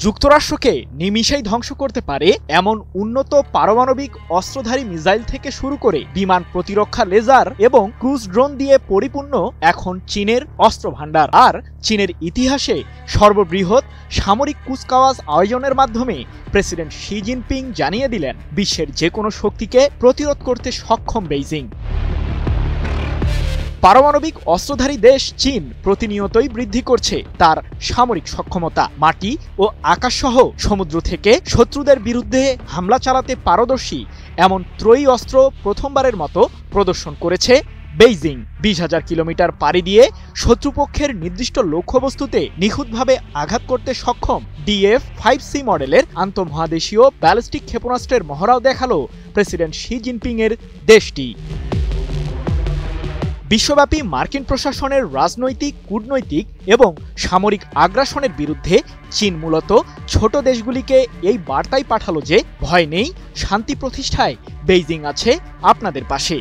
যুক্তরাষ্ট্রকে নিমিষেই ধ্বংস করতে পারে এমন উন্নত পারমাণবিক অস্ত্রধারী মিসাইল থেকে শুরু করে বিমান প্রতিরক্ষা লেজার এবং ক্রুজ ড্রোন দিয়ে পরিপূর্ণ এখন চীনের অস্ত্রভান্ডার। আর চীনের ইতিহাসে সর্ববৃহৎ সামরিক কুচকাওয়াজ আয়োজনের মাধ্যমে প্রেসিডেন্ট শি জিনপিং জানিয়ে দিলেন, বিশ্বের যে কোনো শক্তিকে প্রতিরোধ করতে সক্ষম বেইজিং। পারমাণবিক অস্ত্রধারী দেশ চীন প্রতিনিয়তই বৃদ্ধি করছে তার সামরিক সক্ষমতা। মাটি ও আকাশসহ সমুদ্র থেকে শত্রুদের বিরুদ্ধে হামলা চালাতে পারদর্শী এমন ত্রয়ী অস্ত্র প্রথমবারের মতো প্রদর্শন করেছে বেইজিং। 20,000 কিলোমিটার পাড়ি দিয়ে শত্রুপক্ষের নির্দিষ্ট লক্ষ্যবস্তুতে নিখুঁতভাবে আঘাত করতে সক্ষম DF-5C মডেলের আন্তঃমহাদেশীয় ব্যালিস্টিক ক্ষেপণাস্ত্রের মহড়াও দেখালো প্রেসিডেন্ট শি জিনপিং এর দেশটি। বিশ্বব্যাপী মার্কিন প্রশাসনের রাজনৈতিক, কূটনৈতিক এবং সামরিক আগ্রাসনের বিরুদ্ধে চীন মূলত ছোট দেশগুলিকে এই বার্তাই পাঠালো যে ভয় নেই, শান্তি প্রতিষ্ঠায় বেইজিং আছে আপনাদের পাশে।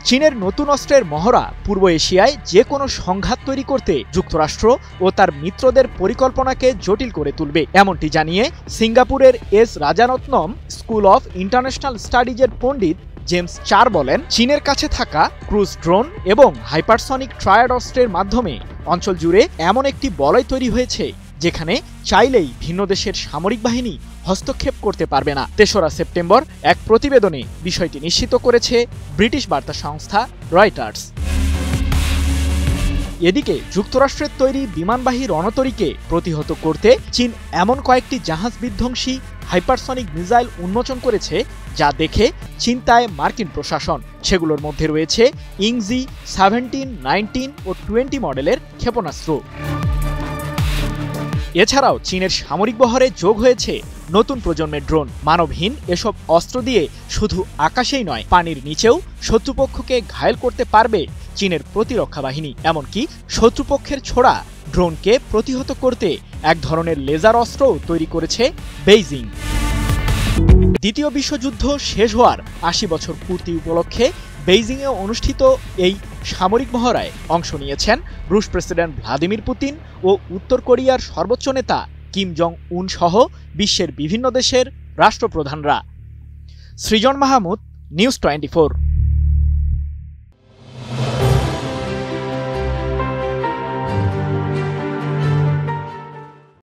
চীনের নতুন অস্ত্রের মহড়া পূর্ব এশিয়ায় যে কোনো সংঘাত তৈরি করতে যুক্তরাষ্ট্র ও তার মিত্রদের পরিকল্পনাকে জটিল করে তুলবে, এমনটি জানিয়ে সিঙ্গাপুরের S Rajaratnam school of international স্টাডিজের পণ্ডিত জেমস চার বলেন, চীনের কাছে থাকা ক্রুজ ড্রোন এবং হাইপারসনিক ট্রায়াড অস্ত্রের মাধ্যমে অঞ্চল জুড়ে এমন একটি বলয় তৈরি হয়েছে যেখানে চাইলেই ভিন্ন দেশের সামরিক বাহিনী হস্তক্ষেপ করতে পারবে না। 3রা সেপ্টেম্বর এক প্রতিবেদনে বিষয়টি নিশ্চিত করেছে ব্রিটিশ বার্তা সংস্থা রয়টার্স। এদিকে যুক্তরাষ্ট্রের তৈরি বিমানবাহী রণতরীকে প্রতিহত করতে চীন এমন কয়েকটি জাহাজ বিধ্বংসী হাইপারসনিক মিসাইল উন্মোচন করেছে যা দেখে চিন্তায় মার্কিন প্রশাসন। সেগুলোর মধ্যে রয়েছে ইংজি 17, 19 ও 20 মডেলের ক্ষেপণাস্ত্র। এছাড়াও চীনের সামরিক বহরে যোগ হয়েছে নতুন প্রজন্মের ড্রোন। মানবহীন এসব অস্ত্র দিয়ে শুধু আকাশেই নয়, পানির নিচেও শত্রুপক্ষকে ঘায়েল করতে পারবে চীনের প্রতিরক্ষা বাহিনী। এমনকি শত্রুপক্ষের ছোড়া ড্রোনকে প্রতিহত করতে এক ধরনের লেজার অস্ত্রও তৈরি করেছে বেইজিং। দ্বিতীয় বিশ্বযুদ্ধ শেষ হওয়ার 80 বছর পূর্তি উপলক্ষে বেইজিংয়ে অনুষ্ঠিত এই সামরিক মহড়ায় অংশ নিয়েছেন রুশ প্রেসিডেন্ট ভ্লাদিমির পুতিন ও উত্তর কোরিয়ার সর্বোচ্চ নেতা কিম জং উন সহ বিশ্বের বিভিন্ন দেশের রাষ্ট্রপ্রধানরা। সৃজন মাহমুদ, নিউজ 24।